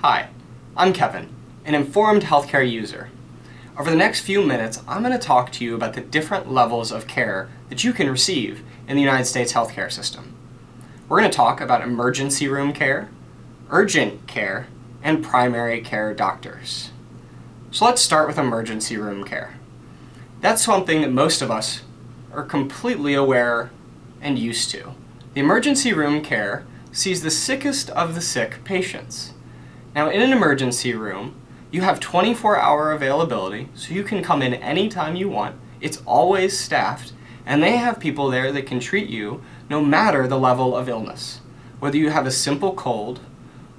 Hi, I'm Kevin, an informed healthcare user. Over the next few minutes, I'm going to talk to you about the different levels of care that you can receive in the United States healthcare system. We're going to talk about emergency room care, urgent care, and primary care doctors. So let's start with emergency room care. That's something that most of us are completely aware and used to. The emergency room care sees the sickest of the sick patients. Now, in an emergency room, you have 24-hour availability, so you can come in anytime you want. It's always staffed, and they have people there that can treat you no matter the level of illness. Whether you have a simple cold,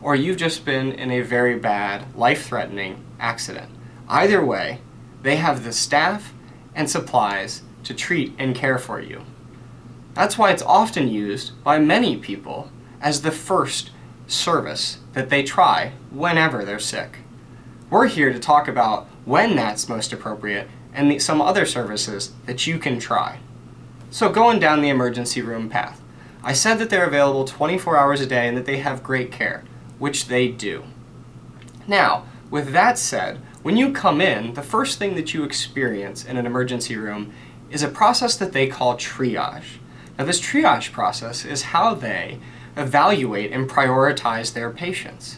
or you've just been in a very bad, life-threatening accident. Either way, they have the staff and supplies to treat and care for you. That's why it's often used by many people as the first service that they try whenever they're sick. We're here to talk about when that's most appropriate and some other services that you can try. So going down the emergency room path, I said that they're available 24 hours a day and that they have great care, which they do. Now, with that said, when you come in, the first thing that you experience in an emergency room is a process that they call triage. Now, this triage process is how they evaluate and prioritize their patients.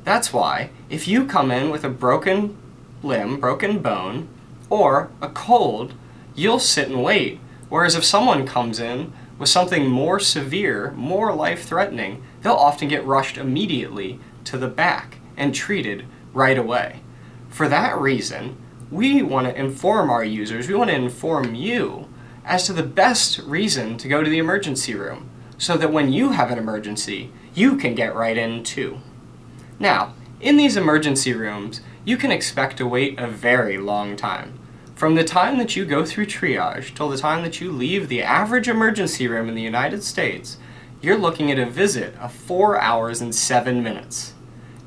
That's why, if you come in with a broken limb, broken bone, or a cold, you'll sit and wait. Whereas if someone comes in with something more severe, more life-threatening, they'll often get rushed immediately to the back and treated right away. For that reason, we want to inform our users, we want to inform you as to the best reason to go to the emergency room, so that when you have an emergency, you can get right in too. Now, in these emergency rooms, you can expect to wait a very long time. From the time that you go through triage till the time that you leave the average emergency room in the United States, you're looking at a visit of 4 hours and 7 minutes.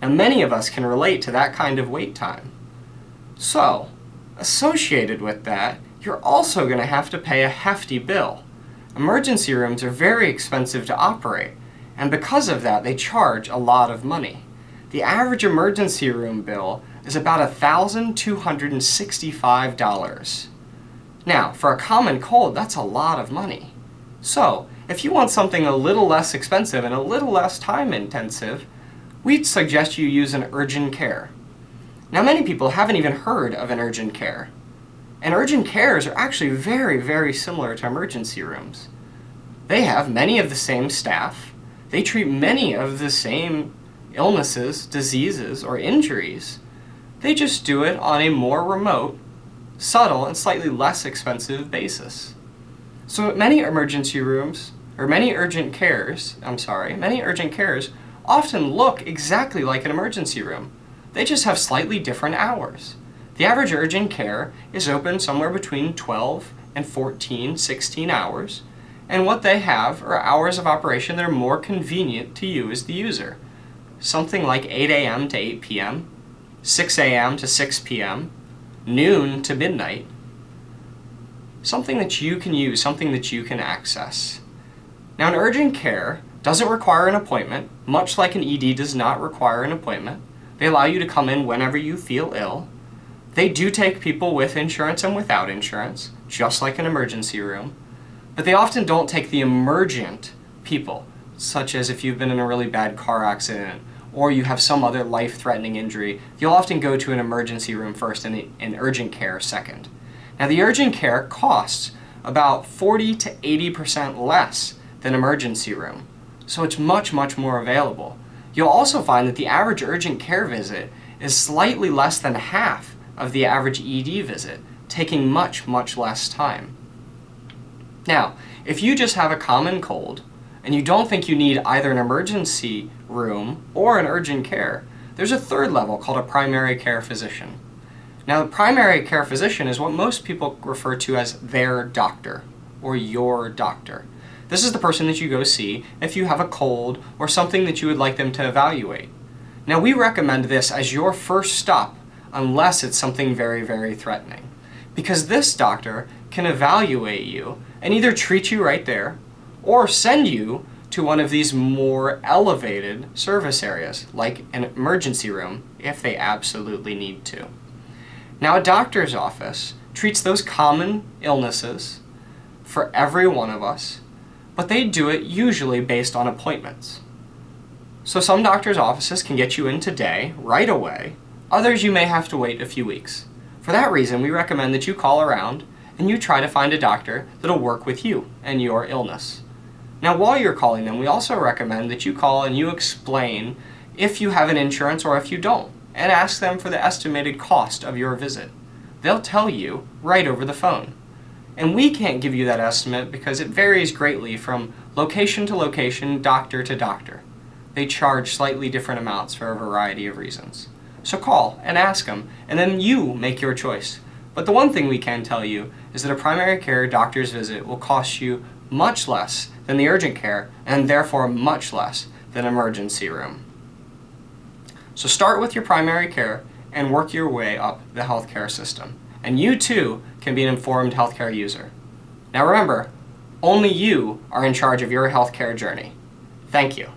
Now, many of us can relate to that kind of wait time. So, associated with that, you're also going to have to pay a hefty bill. Emergency rooms are very expensive to operate, and because of that, they charge a lot of money. The average emergency room bill is about $1,265. Now, for a common cold, that's a lot of money. So, if you want something a little less expensive and a little less time intensive, we'd suggest you use an urgent care. Now, many people haven't even heard of an urgent care. And urgent cares are actually very, very similar to emergency rooms. They have many of the same staff. They treat many of the same illnesses, diseases, or injuries. They just do it on a more remote, subtle, and slightly less expensive basis. So many emergency rooms, or many urgent cares often look exactly like an emergency room. They just have slightly different hours. The average urgent care is open somewhere between 12 and 14, 16 hours, and what they have are hours of operation that are more convenient to you as the user. Something like 8 a.m. to 8 p.m., 6 a.m. to 6 p.m., noon to midnight. Something that you can use, something that you can access. Now, an urgent care doesn't require an appointment, much like an ED does not require an appointment. They allow you to come in whenever you feel ill. They do take people with insurance and without insurance, just like an emergency room, but they often don't take the emergent people, such as if you've been in a really bad car accident or you have some other life-threatening injury. You'll often go to an emergency room first and an urgent care second. Now, the urgent care costs about 40 to 80% less than emergency room, so it's much, much more available. You'll also find that the average urgent care visit is slightly less than half of the average ED visit, taking much, much less time. Now, if you just have a common cold and you don't think you need either an emergency room or an urgent care, there's a third level called a primary care physician. Now, the primary care physician is what most people refer to as their doctor or your doctor. This is the person that you go see if you have a cold or something that you would like them to evaluate. Now, we recommend this as your first stop unless it's something very, very threatening, because this doctor can evaluate you and either treat you right there or send you to one of these more elevated service areas, like an emergency room, if they absolutely need to. Now, a doctor's office treats those common illnesses for every one of us, but they do it usually based on appointments. So some doctor's offices can get you in today, right away. Others you may have to wait a few weeks. For that reason, we recommend that you call around and you try to find a doctor that'll work with you and your illness. Now, while you're calling them, we also recommend that you call and you explain if you have an insurance or if you don't, and ask them for the estimated cost of your visit. They'll tell you right over the phone. And we can't give you that estimate because it varies greatly from location to location, doctor to doctor. They charge slightly different amounts for a variety of reasons. So call and ask them, and then you make your choice. But the one thing we can tell you is that a primary care doctor's visit will cost you much less than the urgent care, and therefore much less than emergency room. So start with your primary care and work your way up the healthcare system. And you too can be an informed healthcare user. Now remember, only you are in charge of your healthcare journey. Thank you.